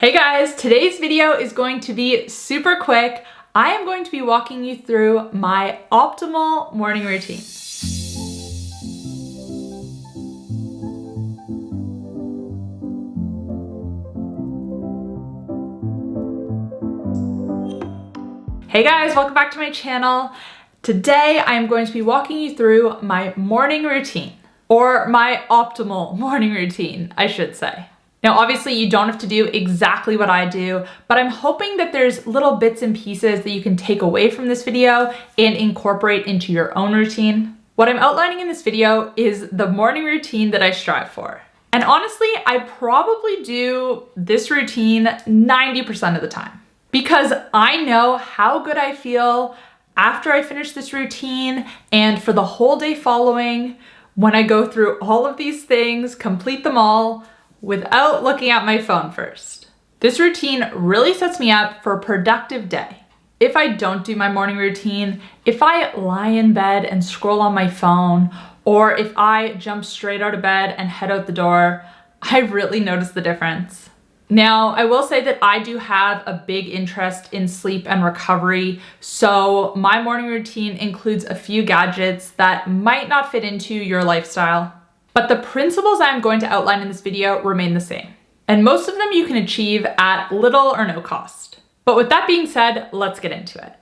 Hey guys, today's video is going to be super quick. I am going to be walking you through my optimal morning routine. Hey guys, welcome back to my channel. Today I am going to be walking you through my morning routine, or my optimal morning routine, I should say. Now, obviously you don't have to do exactly what I do, but I'm hoping that there's little bits and pieces that you can take away from this video and incorporate into your own routine. What I'm outlining in this video is the morning routine that I strive for. And honestly, I probably do this routine 90% of the time because I know how good I feel after I finish this routine and for the whole day following when I go through all of these things, complete them all, without looking at my phone first. This routine really sets me up for a productive day. If I don't do my morning routine, if I lie in bed and scroll on my phone, or if I jump straight out of bed and head out the door, I really notice the difference. Now, I will say that I do have a big interest in sleep and recovery, so my morning routine includes a few gadgets that might not fit into your lifestyle. But the principles I'm going to outline in this video remain the same. And most of them you can achieve at little or no cost. But with that being said, let's get into it.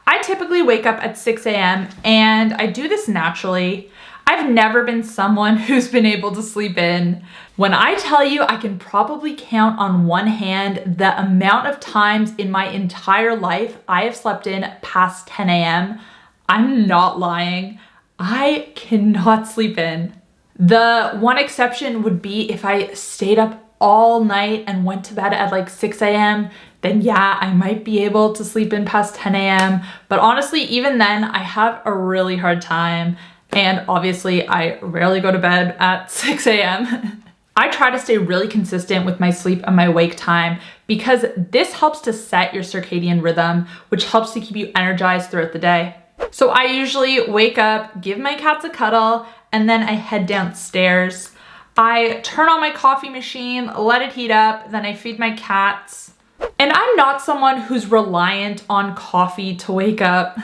I typically wake up at 6 a.m. and I do this naturally. I've never been someone who's been able to sleep in. When I tell you I can probably count on one hand the amount of times in my entire life I have slept in past 10 a.m., I'm not lying. I cannot sleep in. The one exception would be if I stayed up all night and went to bed at like 6 a.m., then yeah, I might be able to sleep in past 10 a.m. But honestly, even then, I have a really hard time. And obviously, I rarely go to bed at 6 a.m. I try to stay really consistent with my sleep and my wake time because this helps to set your circadian rhythm, which helps to keep you energized throughout the day. So I usually wake up, give my cats a cuddle, and then I head downstairs. I turn on my coffee machine, let it heat up, then I feed my cats. And I'm not someone who's reliant on coffee to wake up.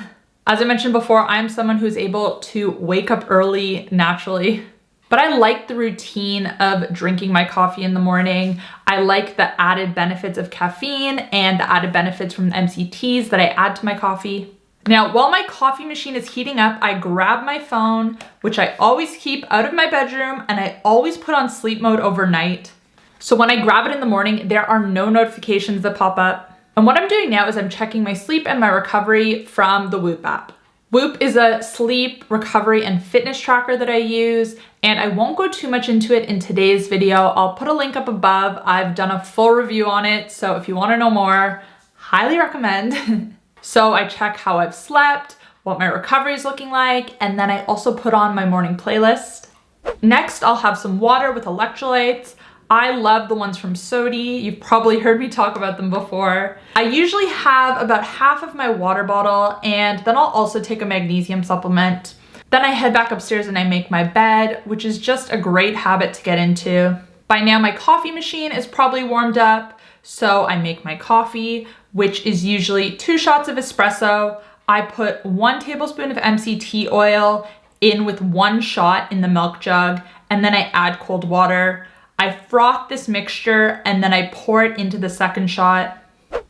As I mentioned before, I'm someone who's able to wake up early naturally. But I like the routine of drinking my coffee in the morning. I like the added benefits of caffeine and the added benefits from the MCTs that I add to my coffee. Now, while my coffee machine is heating up, I grab my phone, which I always keep out of my bedroom, and I always put on sleep mode overnight. So when I grab it in the morning, there are no notifications that pop up. And what I'm doing now is I'm checking my sleep and my recovery from the Whoop app. Whoop is a sleep, recovery, and fitness tracker that I use, and I won't go too much into it in today's video. I'll put a link up above. I've done a full review on it, so if you want to know more, highly recommend. So I check how I've slept, what my recovery is looking like, and then I also put on my morning playlist. Next, I'll have some water with electrolytes. I love the ones from 𝘾𝙬. You've probably heard me talk about them before. I usually have about half of my water bottle, and then I'll also take a magnesium supplement. Then I head back upstairs and I make my bed, which is just a great habit to get into. By now my coffee machine is probably warmed up, so I make my coffee, which is usually 2 shots of espresso. I put 1 tablespoon of MCT oil in with 1 shot in the milk jug, and then I add cold water. I froth this mixture and then I pour it into the second shot.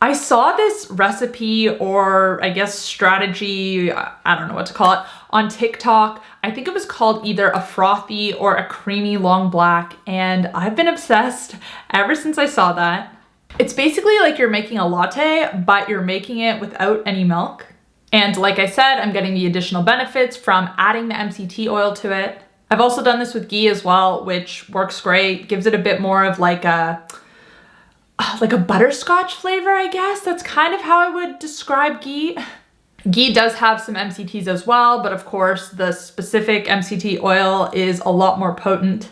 I saw this recipe, or I guess strategy, I don't know what to call it, on TikTok. I think it was called either a frothy or a creamy long black, and I've been obsessed ever since I saw that. It's basically like you're making a latte, but you're making it without any milk. And like I said, I'm getting the additional benefits from adding the MCT oil to it. I've also done this with ghee as well, which works great, gives it a bit more of like a butterscotch flavor, I guess. That's kind of how I would describe ghee. Ghee does have some MCTs as well, but of course the specific MCT oil is a lot more potent.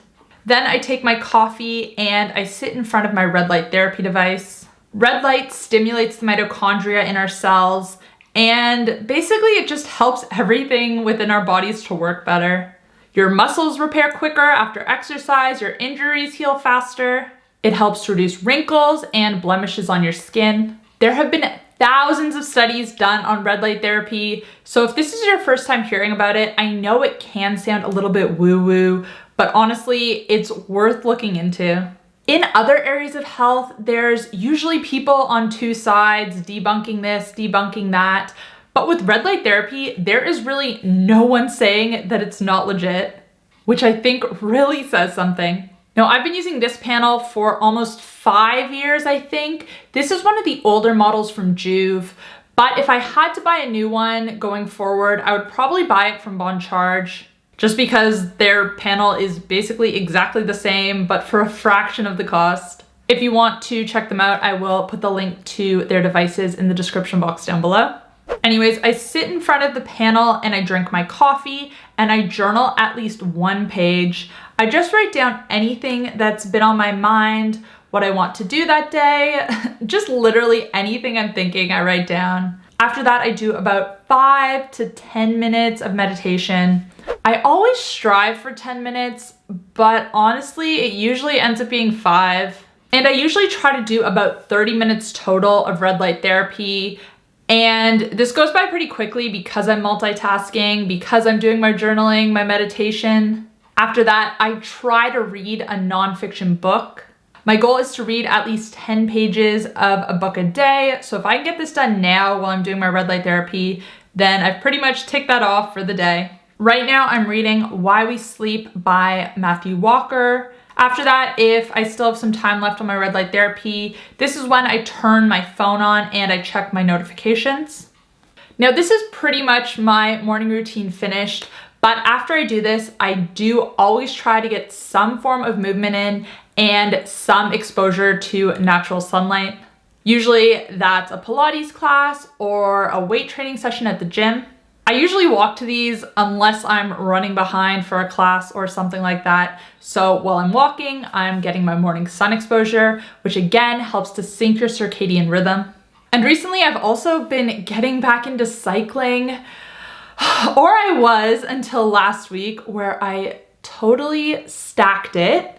Then I take my coffee and I sit in front of my red light therapy device. Red light stimulates the mitochondria in our cells, and basically it just helps everything within our bodies to work better. Your muscles repair quicker after exercise, your injuries heal faster. It helps to reduce wrinkles and blemishes on your skin. There have been thousands of studies done on red light therapy, so if this is your first time hearing about it, I know it can sound a little bit woo-woo, but honestly, it's worth looking into. In other areas of health, there's usually people on two sides debunking this, debunking that, but with red light therapy, there is really no one saying that it's not legit, which I think really says something. Now, I've been using this panel for almost 5 years, I think. This is one of the older models from Juve, but if I had to buy a new one going forward, I would probably buy it from Bon Charge, just because their panel is basically exactly the same, but for a fraction of the cost. If you want to check them out, I will put the link to their devices in the description box down below. Anyways, I sit in front of the panel and I drink my coffee and I journal at least 1 page. I just write down anything that's been on my mind, what I want to do that day, just literally anything I'm thinking I write down. After that, I do about 5 to 10 minutes of meditation. I always strive for 10 minutes, but honestly, it usually ends up being 5. And I usually try to do about 30 minutes total of red light therapy. And this goes by pretty quickly because I'm multitasking, because I'm doing my journaling, my meditation. After that, I try to read a nonfiction book. My goal is to read at least 10 pages of a book a day. So if I can get this done now while I'm doing my red light therapy, then I've pretty much ticked that off for the day. Right now, I'm reading Why We Sleep by Matthew Walker. After that, if I still have some time left on my red light therapy, this is when I turn my phone on and I check my notifications. Now, this is pretty much my morning routine finished, but after I do this, I do always try to get some form of movement in and some exposure to natural sunlight. Usually that's a Pilates class or a weight training session at the gym. I usually walk to these unless I'm running behind for a class or something like that. So while I'm walking, I'm getting my morning sun exposure, which again helps to sync your circadian rhythm. And recently I've also been getting back into cycling, or I was until last week, where I totally stacked it.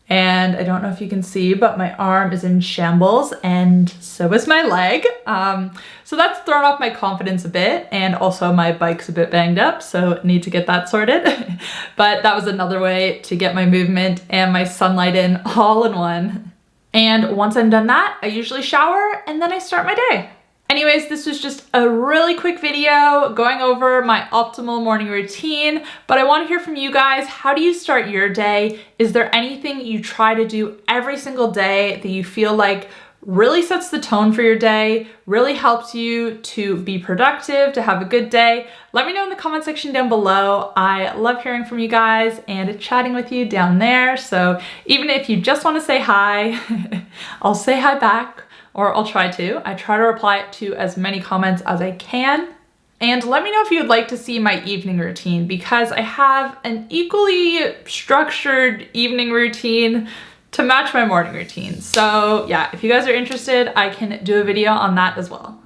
And I don't know if you can see, but my arm is in shambles and so is my leg. So that's thrown off my confidence a bit, and also my bike's a bit banged up, so need to get that sorted. But that was another way to get my movement and my sunlight in all in one. And once I'm done that, I usually shower and then I start my day. Anyways, this was just a really quick video going over my optimal morning routine, but I want to hear from you guys. How do you start your day? Is there anything you try to do every single day that you feel like really sets the tone for your day, really helps you to be productive, to have a good day? Let me know in the comment section down below. I love hearing from you guys and chatting with you down there. So even if you just want to say hi, I'll say hi back. Or I'll try to. I try to reply to as many comments as I can. And let me know if you would like to see my evening routine, because I have an equally structured evening routine to match my morning routine. So yeah, if you guys are interested, I can do a video on that as well.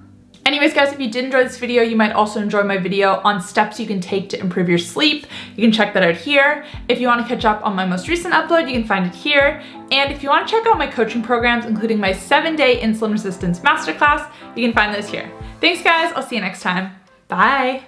Anyways, guys, if you did enjoy this video, you might also enjoy my video on steps you can take to improve your sleep. You can check that out here. If you want to catch up on my most recent upload, you can find it here. And if you want to check out my coaching programs, including my 7-day insulin resistance masterclass, you can find those here. Thanks, guys. I'll see you next time. Bye.